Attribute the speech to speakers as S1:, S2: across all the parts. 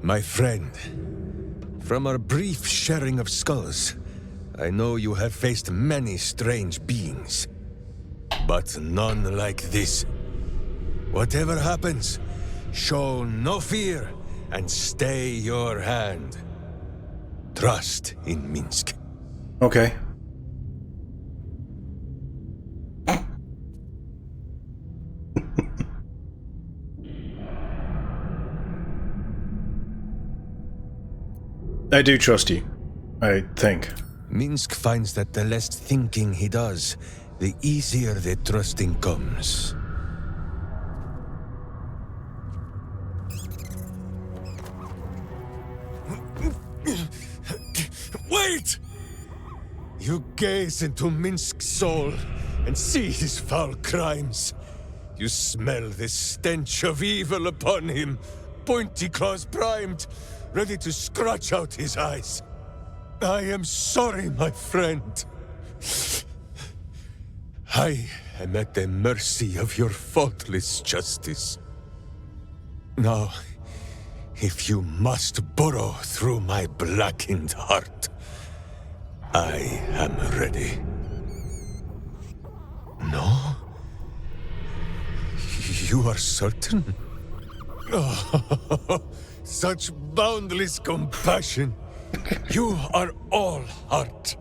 S1: My friend, from our brief sharing of skulls, I know you have faced many strange beings, but none like this. Whatever happens, show no fear and stay your hand. Trust in Minsk.
S2: Okay. I do trust you, I think.
S1: Minsk finds that the less thinking he does, the easier the trusting comes. Wait! You gaze into Minsk's soul and see his foul crimes. You smell the stench of evil upon him, pointy claws primed, ready to scratch out his eyes. I am sorry, my friend. I am at the mercy of your faultless justice. Now, if you must burrow through my blackened heart, I am ready. No? You are certain? Oh, such boundless compassion. You are all heart.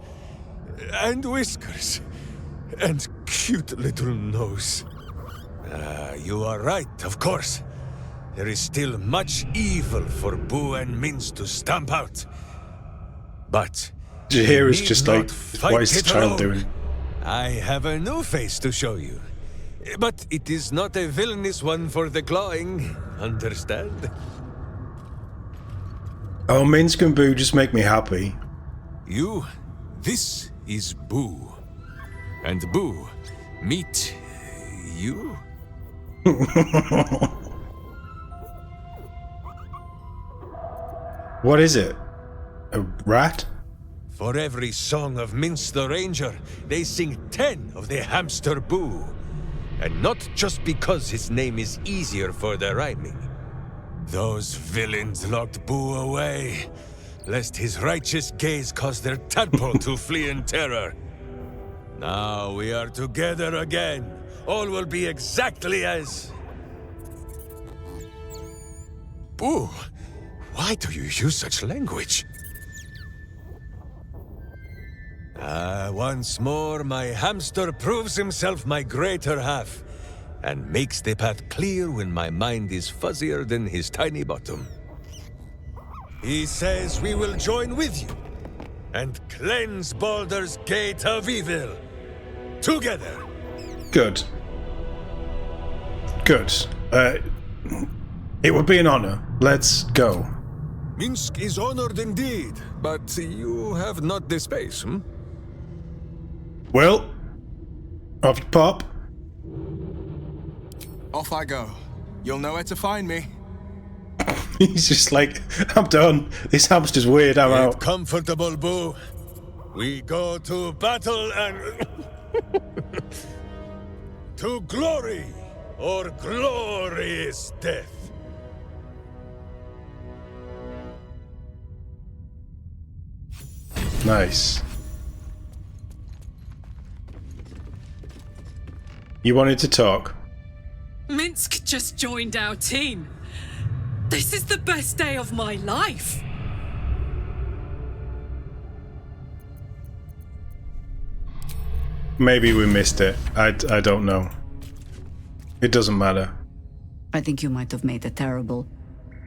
S1: And whiskers. And cute little nose. You are right, of course. There is still much evil for Boo and Minsk to stamp out. But
S2: Here is just like, what is the child doing?
S1: I have a new face to show you. But it is not a villainous one for the clawing, understand?
S2: Oh, Minsk and Boo just make me happy.
S1: This is Boo. And Boo, meet you?
S2: What is it? A rat?
S1: For every song of Minsk the Ranger, they sing 10 of the hamster Boo. And not just because his name is easier for the rhyming. Those villains locked Boo away, lest his righteous gaze cause their tadpole to flee in terror. Now we are together again. All will be exactly as... Boo, why do you use such language? Once more, my hamster proves himself my greater half, and makes the path clear when my mind is fuzzier than his tiny bottom. He says we will join with you, and cleanse Baldur's gate of evil. Together.
S2: Good. Good. It would be an honor. Let's go.
S1: Minsk is honored indeed, but you have not the space, hmm?
S2: Well, off you pop.
S3: Off I go. You'll know where to find me.
S2: He's just like, I'm done. This hamster's weird, I'm out.
S1: Comfortable, Boo. We go to battle and... to glory, or glorious death.
S2: Nice. You wanted to talk?
S4: Minsk just joined our team. This is the best day of my life.
S2: Maybe we missed it. I don't know. It doesn't matter.
S5: I think you might have made a terrible,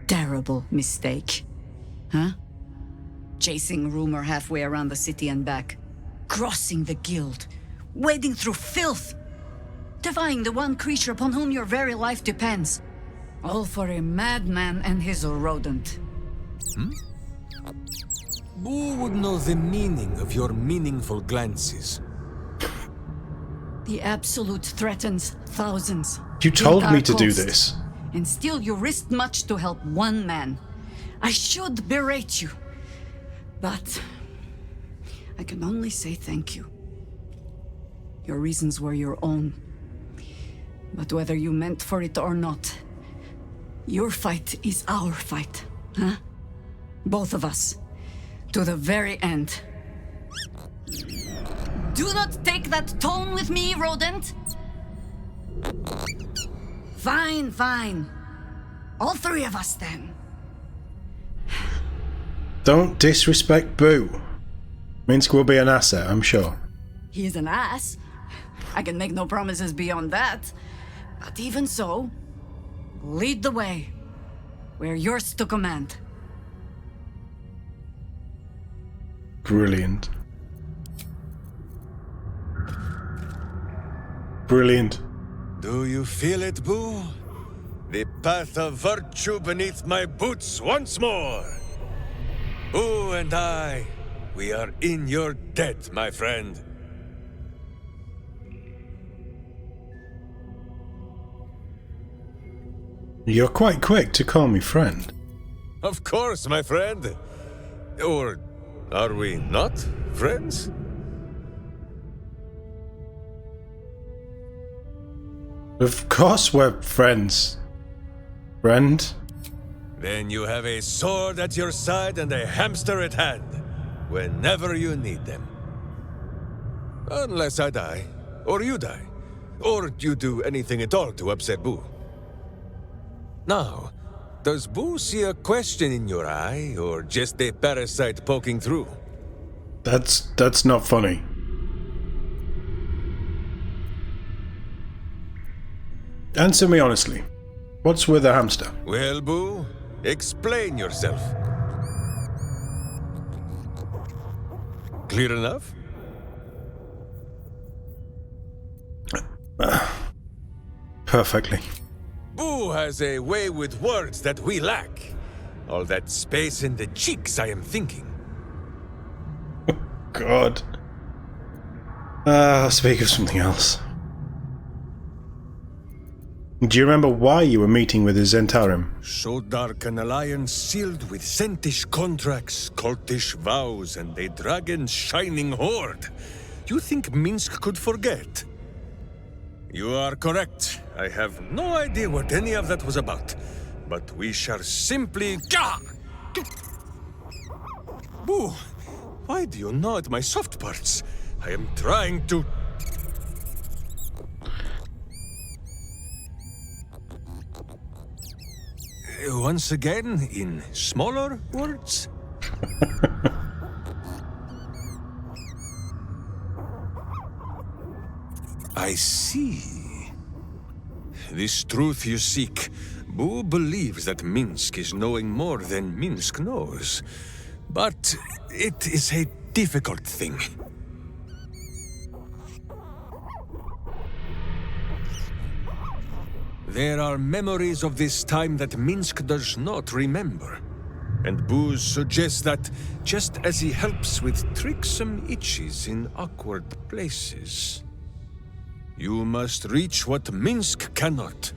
S5: terrible mistake. Huh? Chasing rumor halfway around the city and back. Crossing the guild. Wading through filth. Defying the one creature upon whom your very life depends. All for a madman and his rodent.
S1: Hmm? Boo would know the meaning of your meaningful glances.
S5: The Absolute threatens thousands.
S2: You told
S5: in
S2: me
S5: our
S2: to do
S5: coast.
S2: this.
S5: And still you risked much to help one man. I should berate you. But I can only say thank you. Your reasons were your own. But whether you meant for it or not, your fight is our fight, huh? Both of us. To the very end. Do not take that tone with me, rodent! Fine, fine. All three of us, then.
S2: Don't disrespect Boo. Minsk will be an asset, I'm sure.
S5: He is an ass. I can make no promises beyond that. But even so, lead the way. We're yours to command.
S2: Brilliant. Brilliant.
S1: Do you feel it, Boo? The path of virtue beneath my boots once more. Boo and I, we are in your debt, my friend.
S2: You're quite quick to call me friend.
S1: Of course, my friend. Or are we not friends?
S2: Of course we're friends. Friend?
S1: Then you have a sword at your side and a hamster at hand, whenever you need them. Unless I die, or you die, or you do anything at all to upset Boo. Now, does Boo see a question in your eye, or just a parasite poking through?
S2: That's not funny. Answer me honestly. What's with a hamster?
S1: Well, Boo, explain yourself. Clear enough?
S2: Perfectly.
S1: Boo has a way with words that we lack. All that space in the cheeks, I am thinking.
S2: God. I'll speak of something else. Do you remember why you were meeting with the Zentarim?
S1: So dark an alliance sealed with Sentish contracts, cultish vows, and a dragon's shining horde. You think Minsk could forget? You are correct. I have no idea what any of that was about. But we shall simply... Boo! Why do you gnaw at my soft parts? I am trying to... Once again, in smaller words? I see. This truth you seek. Boo believes that Minsk is knowing more than Minsk knows. But it is a difficult thing. There are memories of this time that Minsk does not remember. And Boo suggests that, just as he helps with tricksome itches in awkward places, you must reach what Minsk cannot.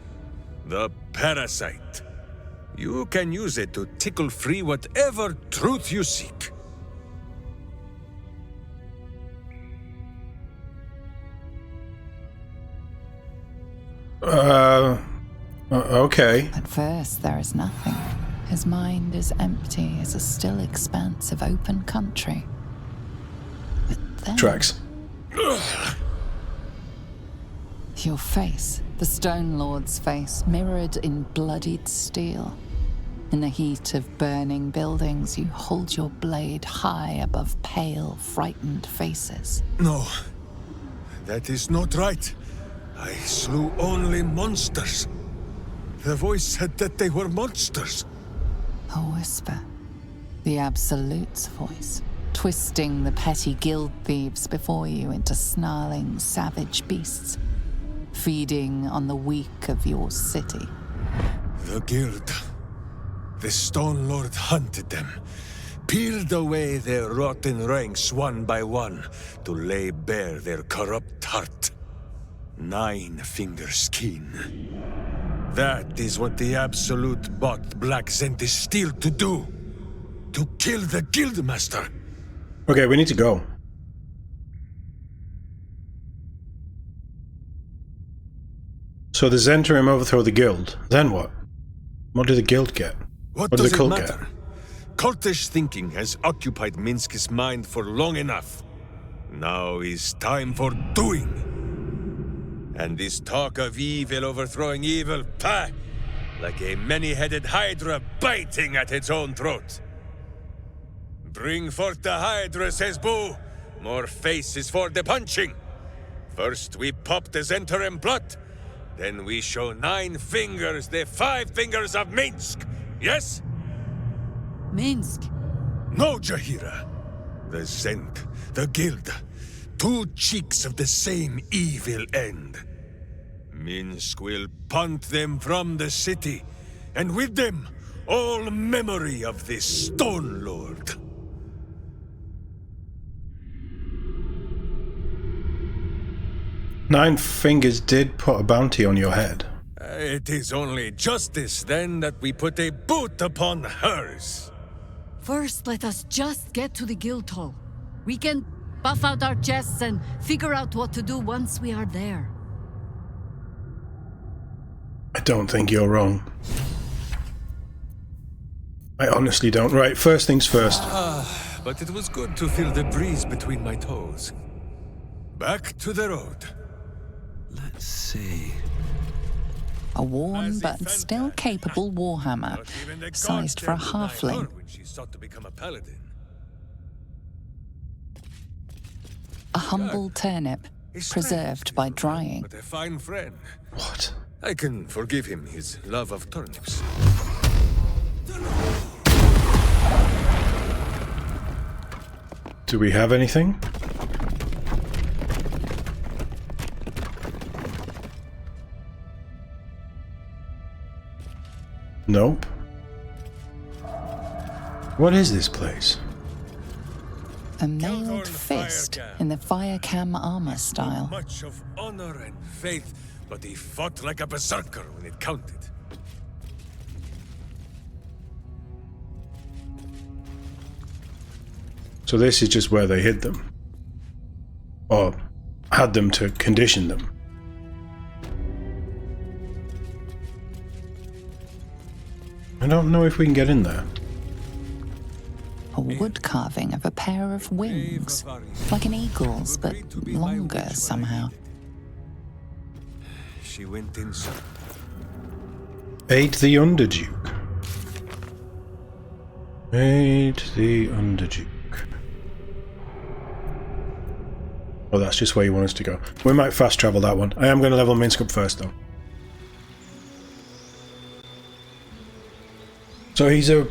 S1: The parasite. You can use it to tickle free whatever truth you seek.
S2: Okay.
S6: At first, there is nothing. His mind is empty as a still expanse of open country. But then...
S2: Tracks.
S6: Your face, the Stone Lord's face, mirrored in bloodied steel. In the heat of burning buildings, you hold your blade high above pale, frightened faces.
S1: No, that is not right. I slew only monsters. The voice said that they were monsters.
S6: A whisper. The Absolute's voice, twisting the petty guild thieves before you into snarling, savage beasts, feeding on the weak of your city.
S1: The guild. The Stone Lord hunted them, peeled away their rotten ranks one by one to lay bare their corrupt heart. 9-finger skin. That is what the Absolute bought Black Sentish Steel to do. To kill the Guildmaster.
S2: Okay, we need to go. So the Zentarim overthrow the guild. Then what? What do the guild get?
S1: What
S2: do
S1: does
S2: the
S1: it
S2: cult
S1: matter?
S2: get?
S1: cultish thinking has occupied Minsk's mind for long enough. Now is time for doing. And this talk of evil overthrowing evil, pah! Like a many-headed hydra biting at its own throat. Bring forth the hydra, says Boo. More faces for the punching. First we pop the Zentarim blood. Then we show 9 fingers, the 5 fingers of Minsk. Yes?
S5: Minsk.
S1: No, Jahira. The Zent, the Guild. 2 cheeks of the same evil end. Minsk will punt them from the city, and with them, all memory of this Stone Lord.
S2: Nine Fingers did put a bounty on your head.
S1: It is only justice, then, that we put a boot upon hers.
S5: First, let us just get to the guild hall. We can buff out our chests and figure out what to do once we are there.
S2: I don't think you're wrong. I honestly don't. Right, first things first.
S1: But it was good to feel the breeze between my toes. Back to the road.
S3: Let's see.
S6: A worn but still capable warhammer,
S1: Not even the
S6: sized for a
S1: gods dared deny her
S6: halfling.
S1: when she sought to become a paladin.
S6: A humble turnip, preserved by drying.
S1: But a fine friend.
S2: What?
S1: I can forgive him his love of turnips.
S2: Do we have anything? Nope. What is this place?
S6: A mailed fist in the Firecam armor style.
S1: Much of honor and faith, but he fought like a berserker when it counted.
S2: So this is just where they hid them. Or had them to condition them. I don't know if we can get in there.
S6: A wood carving of a pair of wings, like an eagle's, but longer somehow.
S1: She went inside.
S2: Aid the Underduke. Aid the Underduke. Oh, that's just where you want us to go. We might fast travel that one. I am going to level Minsk up first, though. So he's a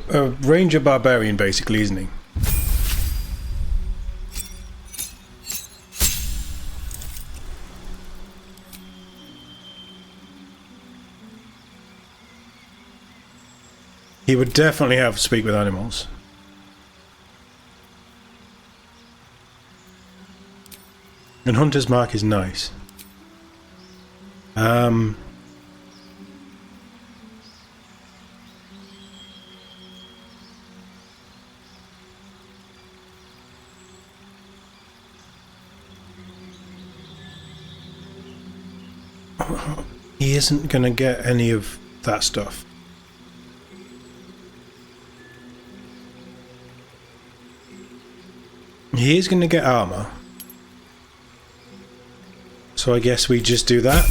S2: ranger barbarian, basically, isn't he? He would definitely have to speak with animals. And Hunter's Mark is nice. He isn't going to get any of that stuff. He is going to get armor. So I guess we just do that.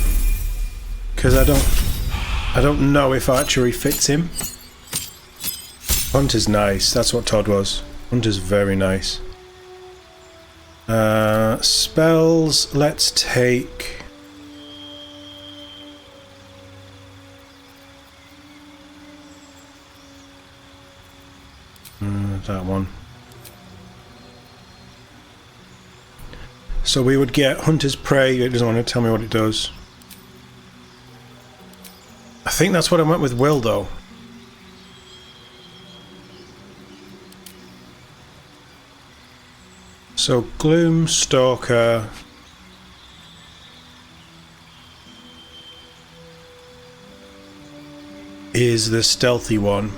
S2: Because I don't know if archery fits him. Hunter's nice. That's what TOD was. Hunter's very nice. Spells. Let's take... that one. So we would get Hunter's Prey. It doesn't want to tell me what it does. I think that's what I went with Will, though. So Gloom Stalker. Is the stealthy one.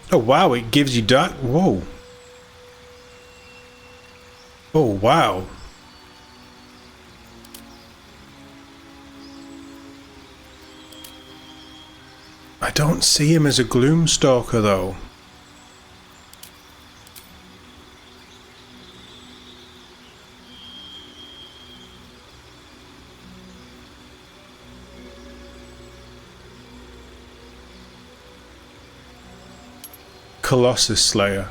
S2: Oh wow, it gives you dark. Whoa. Oh wow. I don't see him as a Gloomstalker, though. Colossus Slayer.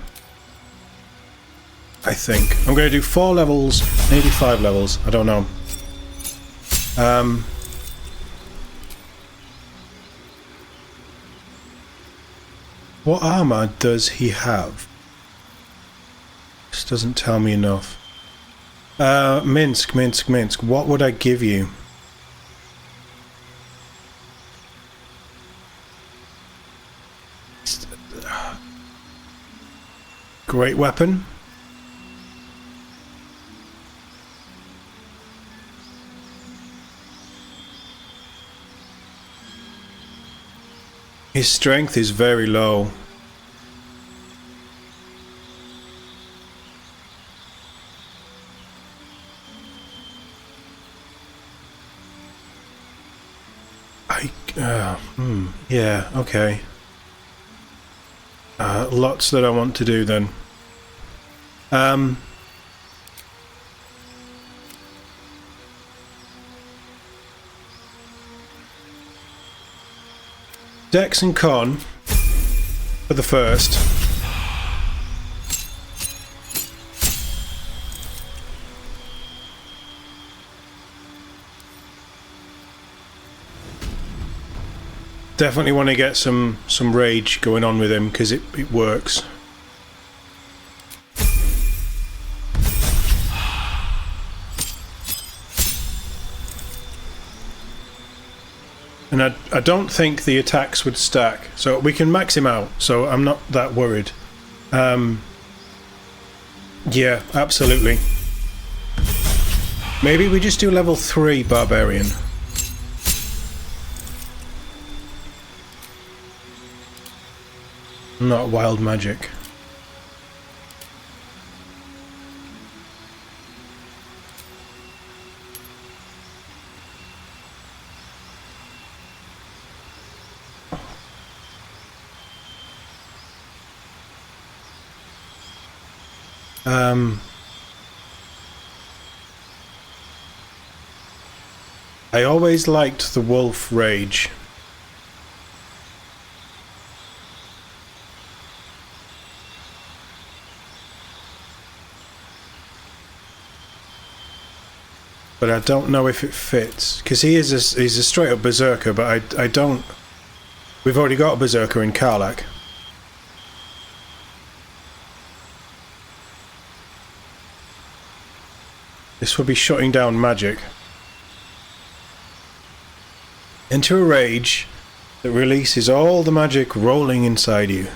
S2: I think. I'm going to do 4 levels, maybe 5 levels. I don't know. What armor does he have? This doesn't tell me enough. Minsk. What would I give you? Great weapon. His strength is very low. Yeah, okay. Lots that I want to do then. Dex and Con for the first. Definitely want to get some rage going on with him because it works. And I don't think the attacks would stack, so we can max him out, so I'm not that worried. Yeah, absolutely. Maybe we just do level 3 Barbarian. Not wild magic. I always liked the wolf rage. But I don't know if it fits, because he's a straight up berserker, but I don't. We've already got a berserker in Karlach. This would be shutting down magic. Enter a rage that releases all the magic rolling inside you.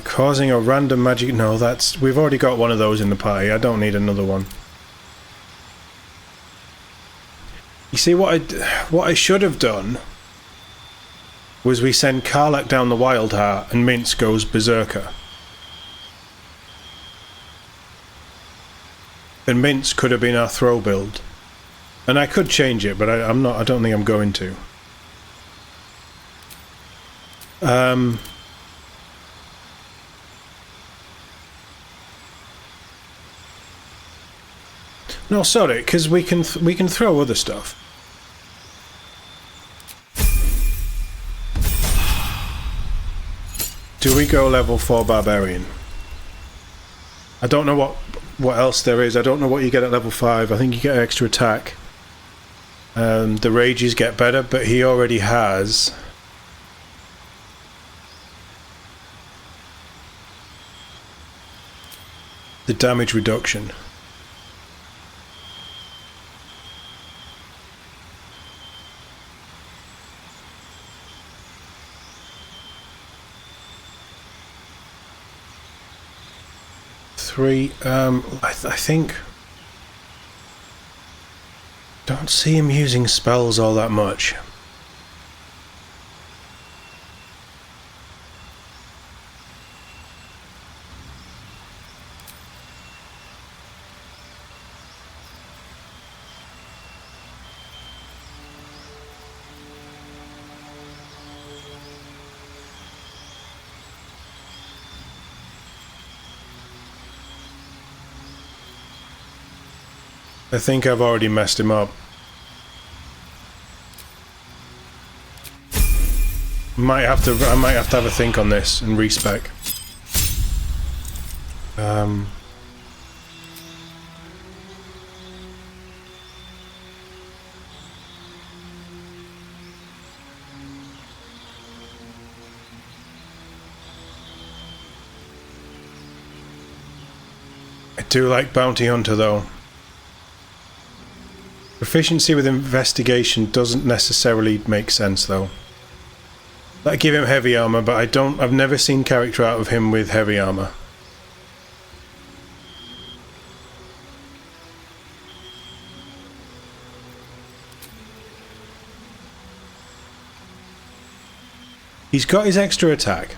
S2: Causing a random magic... No, we've already got one of those in the party. I don't need another one. You see, what I should have done was we send Karlach down the Wild Heart and Minsk goes berserker. And Minsk could have been our throw build. And I could change it, but I don't think I'm going to. No, sorry, because we can throw other stuff. Do we go level 4 Barbarian? I don't know what else there is. I don't know what you get at level 5. I think you get extra attack. The rages get better, but he already has... the damage reduction. I think... Don't see him using spells all that much. I think I've already messed him up. I might have to have a think on this and respec. I do like Bounty Hunter though. Proficiency with investigation doesn't necessarily make sense though. I give him heavy armor, but I've never seen character out of him with heavy armor. He's got his extra attack.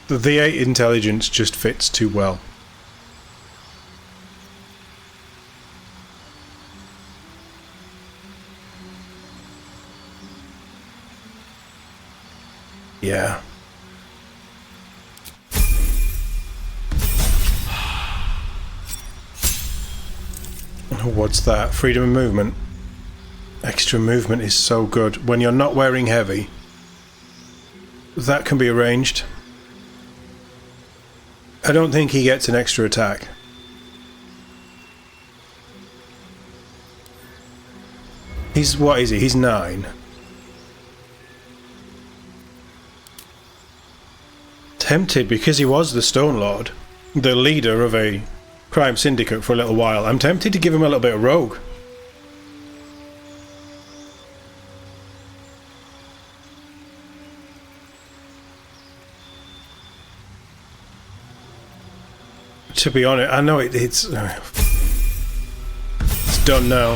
S2: The 8 intelligence just fits too well. Yeah. What's that? Freedom of movement. Extra movement is so good. When you're not wearing heavy, that can be arranged. I don't think he gets an extra attack. What is he? He's 9. Tempted, because he was the Stone Lord, the leader of a crime syndicate for a little while. I'm tempted to give him a little bit of rogue. To be honest, I know it's done now.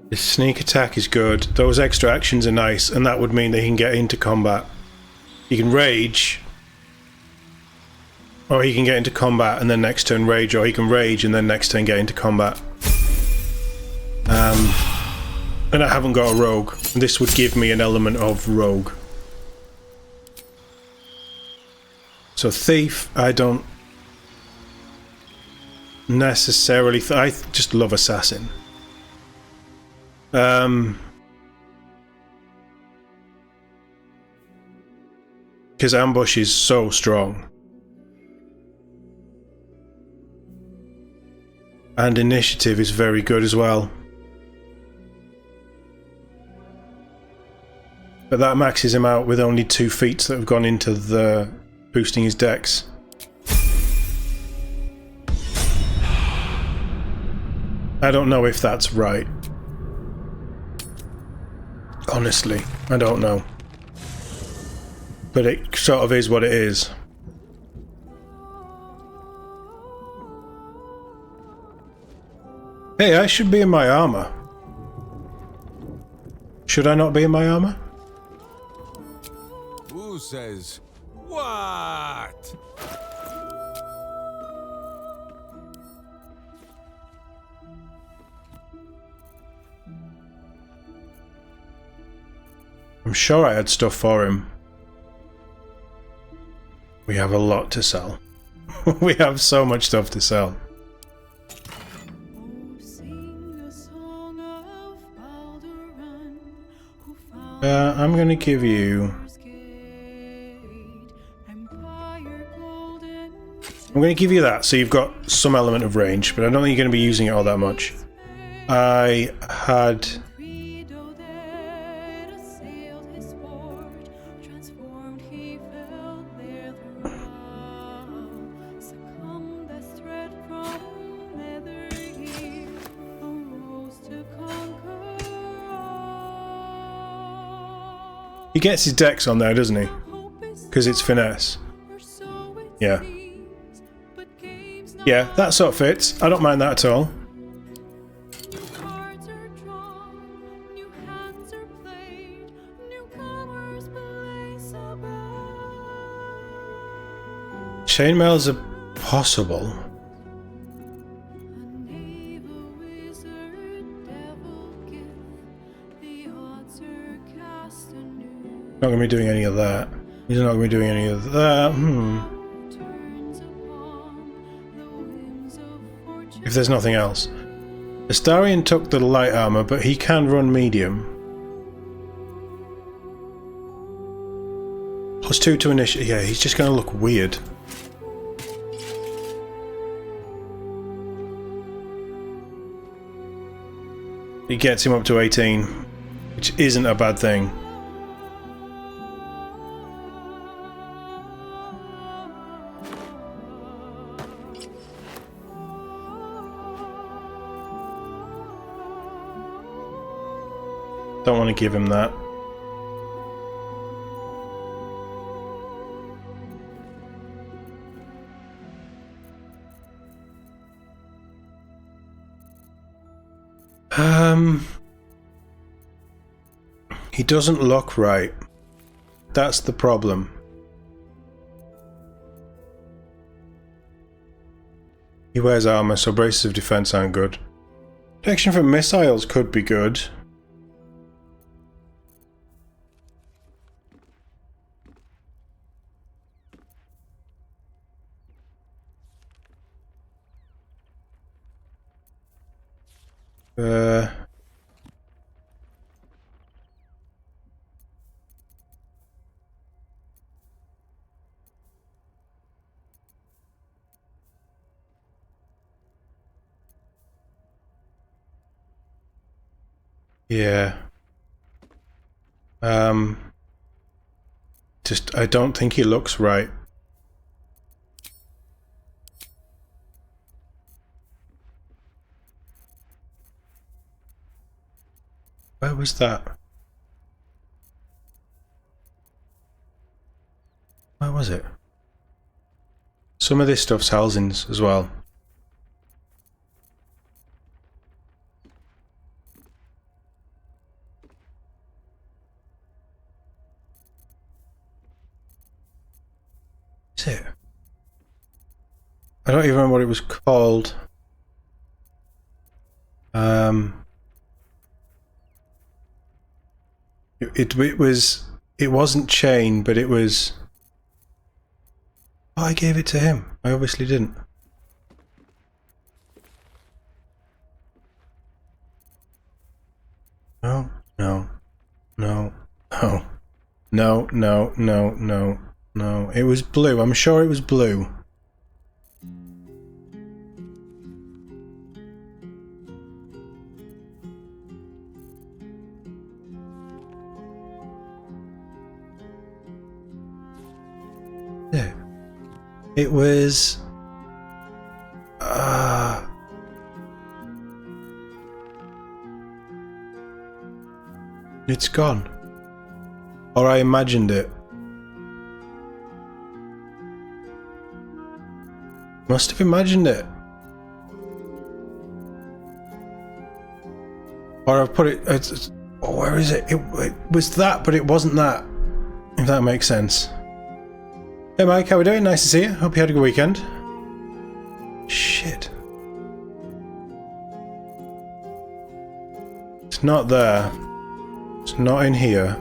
S2: His sneak attack is good. Those extra actions are nice, and that would mean that he can get into combat. He can rage, or he can get into combat and then next turn rage, or he can rage and then next turn get into combat. And I haven't got a rogue. This would give me an element of rogue. So thief, I don't necessarily... I just love assassin. Because ambush is so strong. And initiative is very good as well. But that maxes him out with only 2 feats that have gone into the boosting his dex. I don't know if that's right. Honestly, I don't know. But it sort of is what it is. Hey, I should be in my armor. Should I not be in my armor?
S1: Who says what?
S2: I'm sure I had stuff for him. We have a lot to sell. We have so much stuff to sell. I'm gonna give you... I'm gonna give you that, so you've got some element of range, but I don't think you're gonna be using it all that much. I had... He gets his dex on there, doesn't he? Because it's finesse. Yeah. Yeah, that sort of fits. I don't mind that at all. Chainmail's a possible. Not going to be doing any of that. He's not going to be doing any of that. If there's nothing else. Astarion took the light armor, but he can run medium. +2 to initiate. Yeah, he's just going to look weird. He gets him up to 18, which isn't a bad thing. Don't want to give him that. He doesn't look right. That's the problem. He wears armor, so braces of defense aren't good. Protection from missiles could be good. Yeah. Just, I don't think he looks right. Where was that? Where was it? Some of this stuff's Halzin's as well. Is it? I don't even remember what it was called. It wasn't chain, but it was. Oh, I gave it to him. I obviously didn't. No, no, no, no, no, no, no, no, no. It was blue. I'm sure it was blue. Yeah. It was. It's gone. Or I imagined it. Must have imagined it. Or I've put it. Oh, where is it? It was that, but it wasn't that. If that makes sense. Hey Mike, how we doing? Nice to see you. Hope you had a good weekend. Shit. It's not there. It's not in here.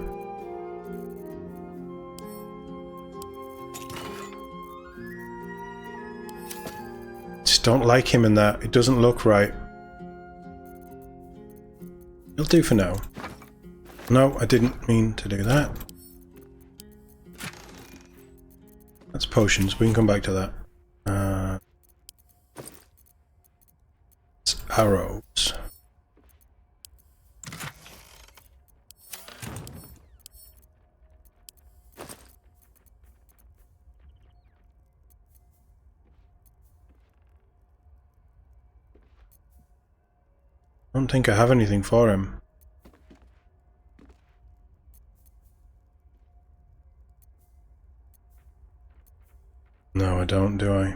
S2: Just don't like him in that. It doesn't look right. It'll do for now. No, I didn't mean to do that. That's potions. We can come back to that. It's arrows. I don't think I have anything for him. No, I don't, do I?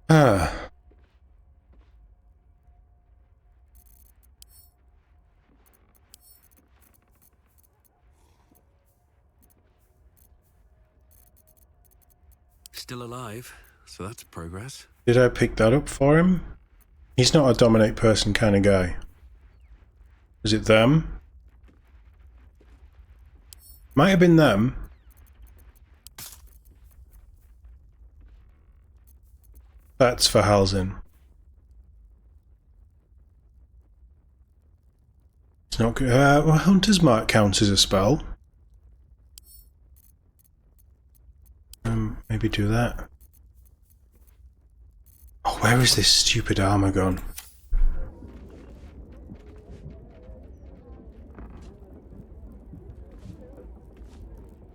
S2: Ah.
S3: still alive, so that's progress.
S2: Did I pick that up for him? He's not a dominate person kind of guy. Is it them? Might have been them. That's for Halzin. It's not good. Well, Hunter's Mark counts as a spell. Maybe do that. Oh, where is this stupid armor gone?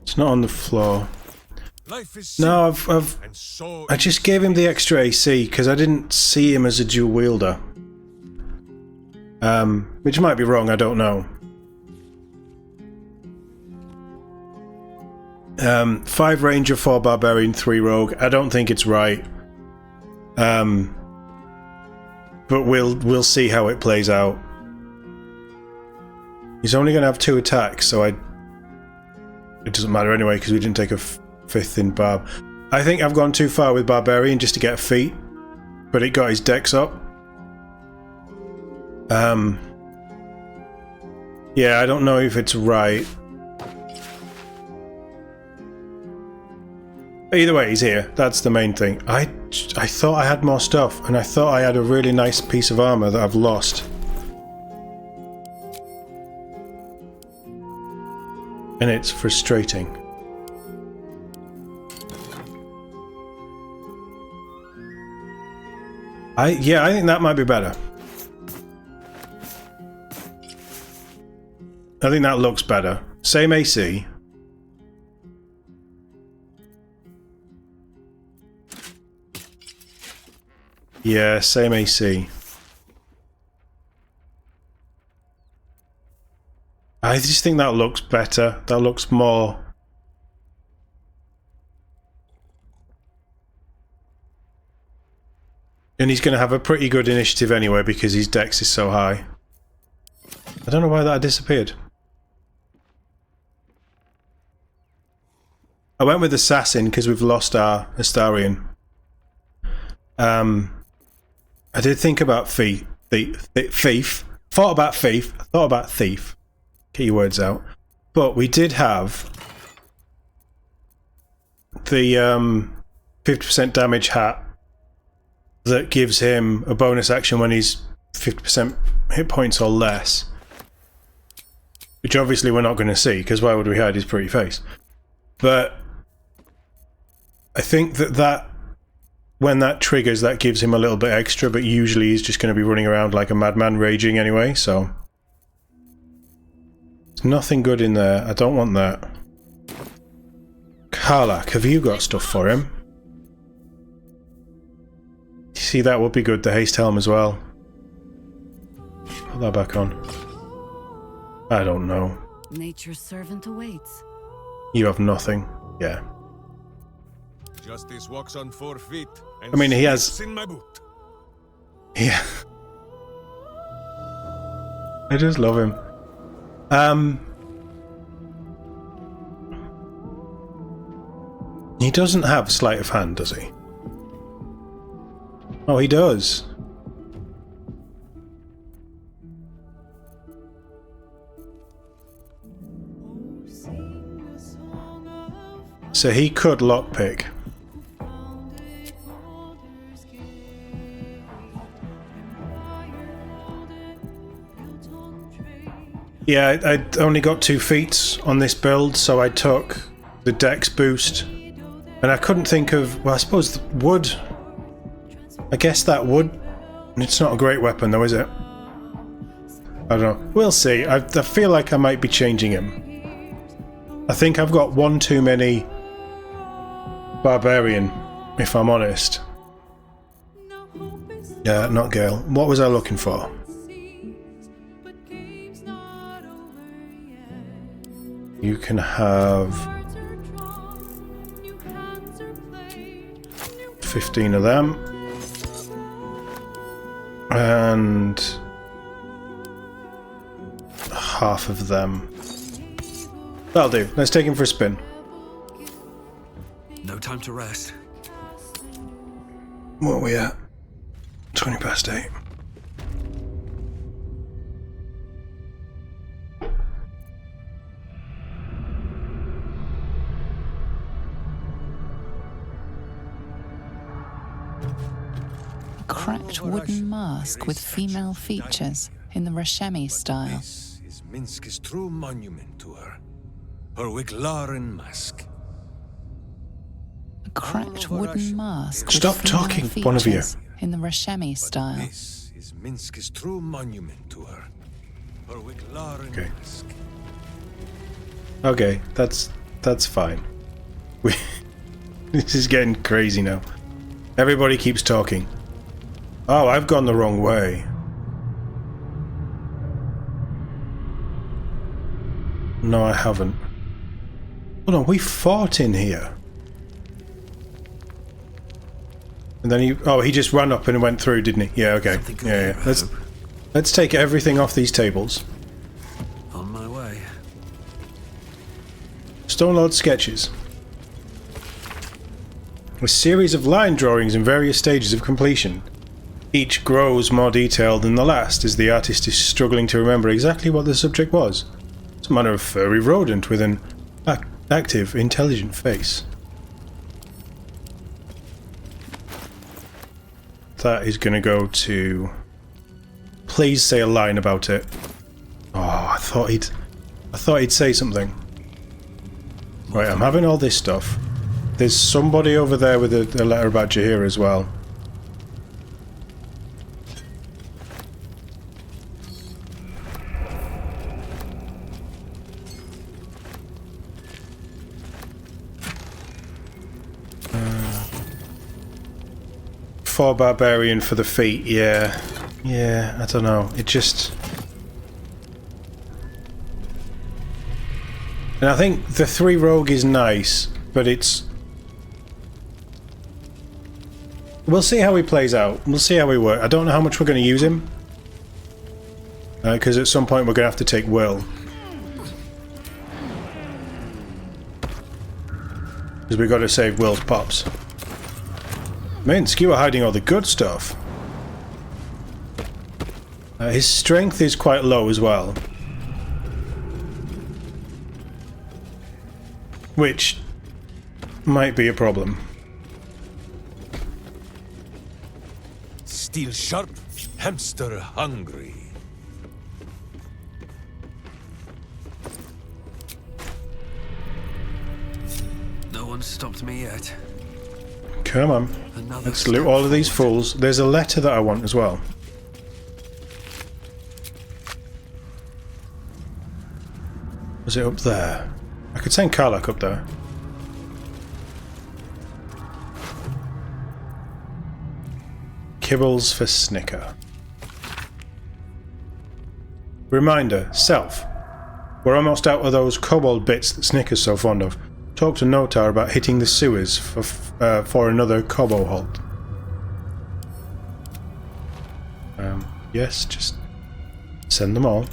S2: It's not on the floor.
S1: Life is
S2: No,
S1: and so
S2: I just gave him the extra AC because I didn't see him as a dual wielder. Which might be wrong, I don't know. 5 Ranger, 4 Barbarian, 3 Rogue. I don't think it's right. But we'll see how it plays out. He's only going to have 2 attacks, so it doesn't matter anyway because we didn't take a 5th in Barb. I think I've gone too far with Barbarian just to get a feat, but it got his dex up. Yeah, I don't know if it's right. Either way, he's here. That's the main thing. I thought I had more stuff, and I thought I had a really nice piece of armor that I've lost. And it's frustrating. Yeah, I think that might be better. I think that looks better. Same AC. Yeah, same AC. I just think that looks better. That looks more... And he's going to have a pretty good initiative anyway because his dex is so high. I don't know why that disappeared. I went with Assassin because we've lost our Astarion. I did think about thief. Thought about thief. Thought about thief. Get your words out. But we did have the 50% damage hat that gives him a bonus action when he's 50% hit points or less. Which obviously we're not going to see, because why would we hide his pretty face? But I think that when that triggers, that gives him a little bit extra, but usually he's just going to be running around like a madman raging anyway, so... There's nothing good in there. I don't want that. Karlak, have you got stuff for him? You see, that would be good, the haste helm as well. Put that back on. I don't know.
S5: Nature's servant awaits.
S2: You have nothing. Yeah.
S1: Justice walks on 4 feet. And
S2: I mean, he has...
S1: slips in my boot.
S2: Yeah. I just love him. He doesn't have sleight of hand, does he? Oh, he does. So he could lockpick. Yeah, I only got 2 feats on this build, so I took the dex boost. And I couldn't think of... Well, I suppose wood... I guess that would... It's not a great weapon though, is it? I don't know. We'll see. I feel like I might be changing him. I think I've got one too many Barbarian, if I'm honest. Yeah, not Gale. What was I looking for? You can have 15 of them. And half of them. That'll do. Let's take him for a spin.
S3: No time to rest.
S2: What are we at? 20 past 8.
S6: A cracked wooden mask with female features in the Rashemi style.
S1: This is Minsk's true monument to her. Her Wiglaren mask.
S6: A cracked wooden mask with
S2: Stop
S6: female
S2: talking,
S6: features
S2: one of you.
S6: in the Rashemi style.
S1: This is Minsk's true monument to her. Her Wiglaren
S2: Okay.
S1: mask.
S2: Okay, that's fine. This is getting crazy now. Everybody keeps talking. Oh, I've gone the wrong way. No, I haven't. Hold on, we fought in here. And then he just ran up and went through, didn't he? Yeah, okay.
S3: Something good
S2: Yeah,
S3: here,
S2: yeah.
S3: I hope.
S2: Let's take everything off these tables.
S3: On my way.
S2: Stonelord sketches. A series of line drawings in various stages of completion. Each grows more detailed than the last as the artist is struggling to remember exactly what the subject was. Some manner of furry rodent with an active, intelligent face. That is going to go to... Please say a line about it. Oh, I thought he'd say something. Right, I'm having all this stuff. There's somebody over there with a letter badger here as well. For barbarian for the feet, yeah. Yeah, I don't know. It just... And I think the 3 rogue is nice, but it's... We'll see how he plays out. We'll see how he works. I don't know how much we're going to use him. Because at some point we're going to have to take Will. Because we've got to save Will's pops. Minsk, you are hiding all the good stuff. His strength is quite low as well. Which might be a problem.
S1: Steel sharp, hamster hungry.
S3: No one stopped me yet.
S2: Come on.
S3: Another
S2: Let's loot all of these fools. There's a letter that I want as well. Was it up there? I could send Karlak up there. Kibbles for Snicker. Reminder, self. We're almost out of those kobold bits that Snicker's so fond of. Talk to Notar about hitting the sewers for another kobo halt. Yes, just send them all.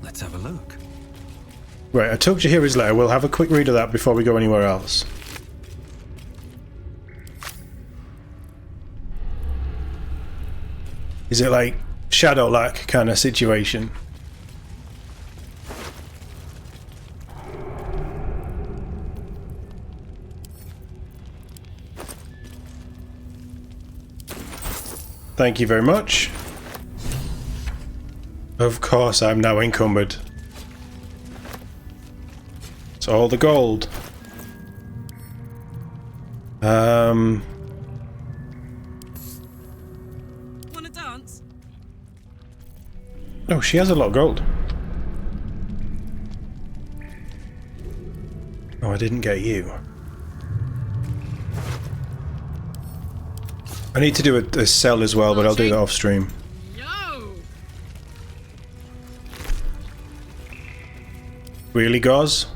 S3: Let's have a look.
S2: Right, I took Jahiri's letter. We'll have a quick read of that before we go anywhere else. Is it like Shadowlack kind of situation? Thank you very much. Of course, I'm now encumbered. It's all the gold.
S4: Wanna dance?
S2: Oh, she has a lot of gold. Oh, I didn't get you. I need to do a sell as well, but I'll do that off stream.
S4: No!
S2: Really, Gauze?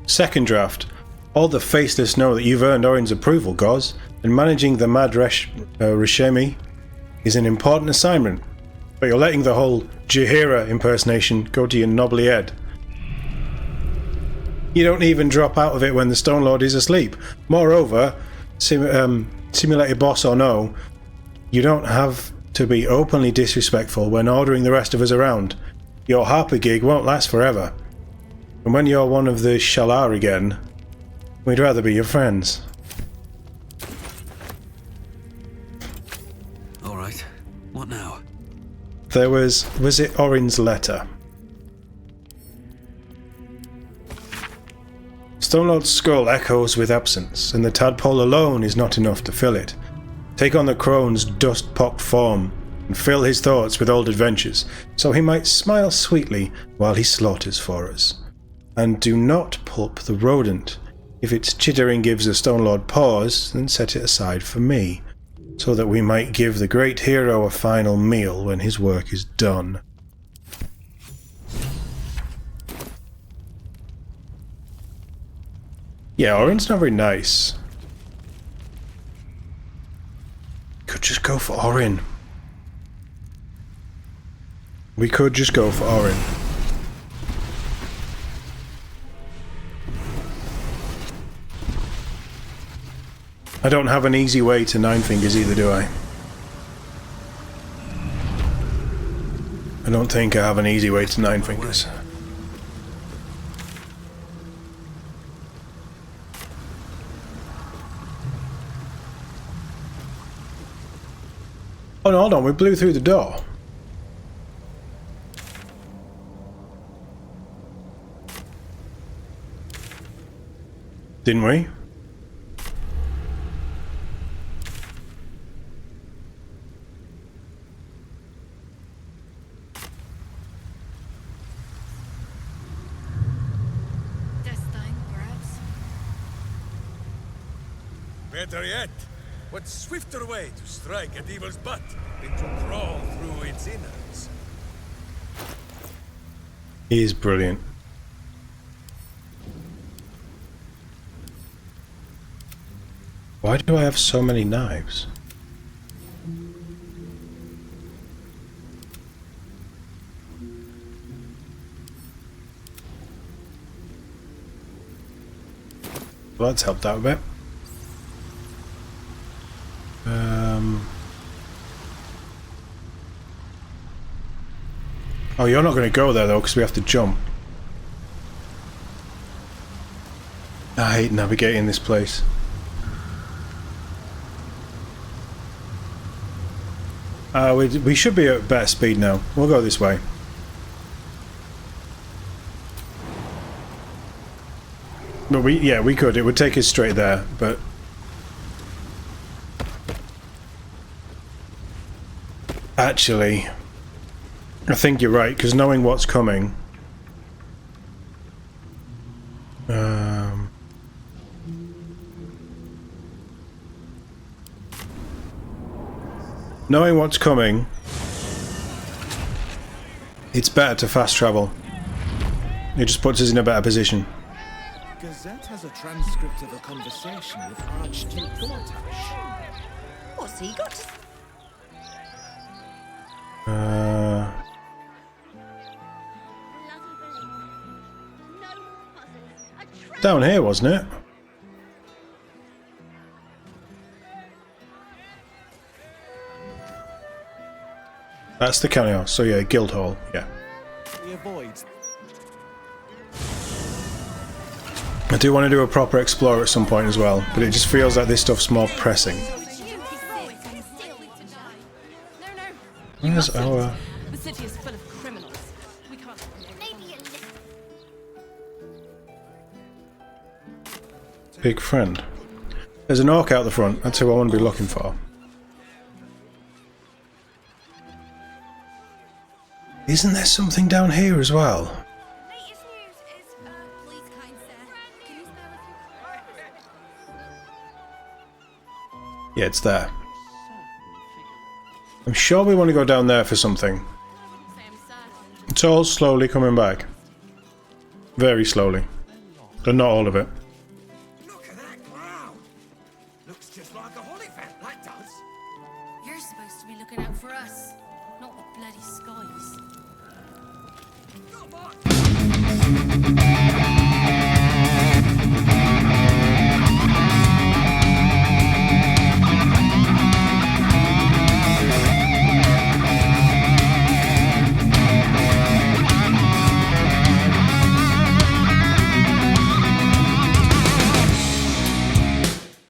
S2: Second draft. All the faceless know that you've earned Orin's approval, Gauze, and managing the mad Rashemi is an important assignment. But you're letting the whole Jahira impersonation go to your knobbly head. You don't even drop out of it when the Stone Lord is asleep. Moreover, simulated boss or no, you don't have to be openly disrespectful when ordering the rest of us around. Your harper gig won't last forever. And when you're one of the Shalar again, we'd rather be your friends.
S3: All right. What now?
S2: There was it Orin's letter? Stonelord's skull echoes with absence, and the tadpole alone is not enough to fill it. Take on the crone's dust-pocked form, and fill his thoughts with old adventures, so he might smile sweetly while he slaughters for us. And do not pulp the rodent. If its chittering gives the Stonelord pause, then set it aside for me, so that we might give the great hero a final meal when his work is done. Yeah, Orin's not very nice. Could just go for Orin. We could just go for Orin. I don't have an easy way to Nine Fingers either, do I? I don't think I have an easy way to Nine Fingers. Oh no, hold on, we blew through the door. Didn't we?
S1: Better yet, what swifter way to strike at evil's butt than to crawl through its innards?
S2: He is brilliant. Why do I have so many knives? Well, that's helped out a bit. Oh, you're not going to go there though, because we have to jump. I hate navigating this place. We should be at better speed now. We'll go this way. But we could. It would take us straight there, but... Actually, I think you're right, because knowing what's coming... Knowing what's coming, it's better to fast travel. It just puts us in a better position.
S7: Gazette has a transcript of a conversation with Archduke Gortash.
S8: What's he got to...
S2: Down here, wasn't it? That's the county house, so yeah, Guildhall, yeah.
S7: He avoids.
S2: I do want to do a proper explore at some point as well, but it just feels like this stuff's more pressing. Where's our...
S9: The city is full of criminals. We can't...
S2: Big friend. There's an orc out the front, that's who I want to be looking for. Isn't there something down here as well?
S8: Latest news is, please, kind sir, can you spell it?
S2: Yeah, it's there. I'm sure we want to go down there for something. It's all slowly coming back. Very slowly. But not all of it.
S7: Look at that cloud! Looks just like a holy vent, that does.
S8: You're supposed to be looking out for us, not the bloody skies.
S7: Come on!